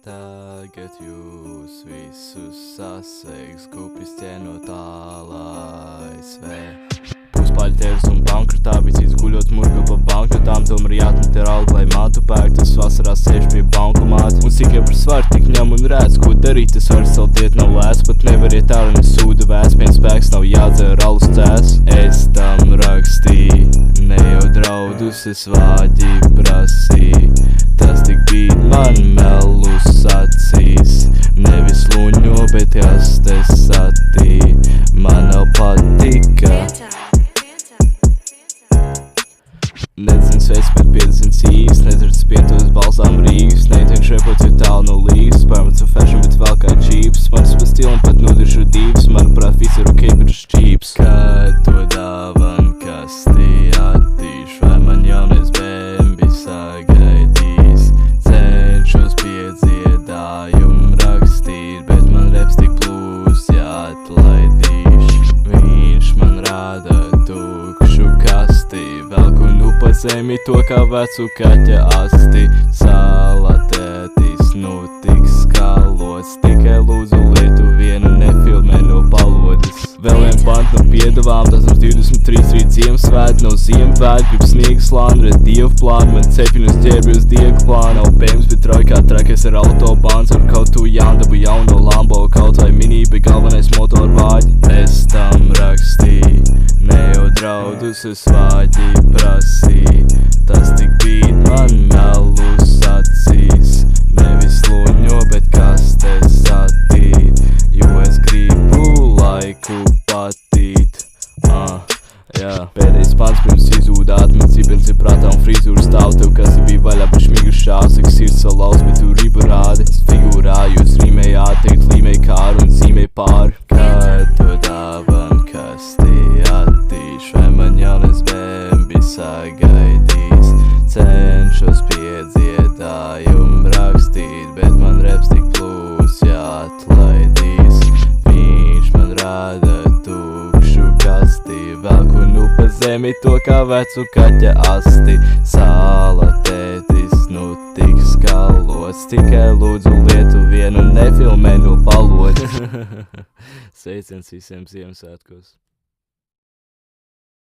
Tagad jūs visus saseiks, kupis ķēno tālaisv. Puspaļi tevis un bankrotā, visīs guļot murga pa banknotām. Tomēr jāatmet ir alga, lai mātu pērk, tas vasarā sēž pie bankomāta. Un cik jau par svaru tik ņem un redz, ko darīt, tas var saldiet nav lēs. Pat nevar iet ārā, ne sūda vēs, viens spēks nav jādzer alus cēs. Es tam rakstīju, ne jau draudus es vāģi prasīju. Tas tik bija man melus acīs, nevis luņo, bet jāstes satī. Man nav patika. Nezinu sveic, bet 50 sīvs, nezinu spietos balsām Rīgas. Neitien šrepots, jo tālu no līgas, pārmats un fashion, bet vēl kā čīps. Manas pa stilam pat nodiršu divas, manuprāt, viss ir ok, bet uz čīps. Kad to dāvan kastī attīšu, vai man jaunais bēmbi sagaidīs. Cenšos piedziedājumu rakstīt, bet man reps tik plūs, jāatlaidīšu. Viņš man rāda tukšu kastī, velku nu pa zemi to kā vecu kaķa asti. Salatētis nu tik skalots, tikai lūdzu lietu vienu nefilmē no palodas. Vēl vien band no piedavām, tas mums 23 rīt Ziemassvētki, nav Ziemvētki, grib sniegas slāni, red dievu plānu. Man cepina uz ģērbi uz diegu plānu, nav bēms, bet trojkā trakais ar autobāns. Ar kaut tu jāndabu jauno Lambo, kaut vai mini, bet galvenais motor vāģi. Es tam rakstīju, ne jau draudus es vāģi prasīju. Tas tik bija man melus acīs, nevis luņo, bet kastes satī. Jo es gribu laiku patīt. Pēdējais pants pirms izūdāt, man cipens ir prātā un frizūra stāv. Tev kas bija vaļā, bet šmigru šāvs, ik sirds salauz, bet tu ribu rādi. Es figurājos, rīmējāt, teikt līmēju kāru un zīmēju pāri. Kad to dāvan kastī attīšu, vai man jaunas bēmbi sagaidīs. Cenšos piedziedājumu rakstīt, bet man reps tik plūs, jāatlaidīs. Viņš man rāda tukšu kastī, velku nu pa zemi to kā vecu kaķa asti. Salatētis nu tik skalots, tikai lūdzu lietu vienu nefilmē no palodas. Sveiciens visiem Ziemassvētkos!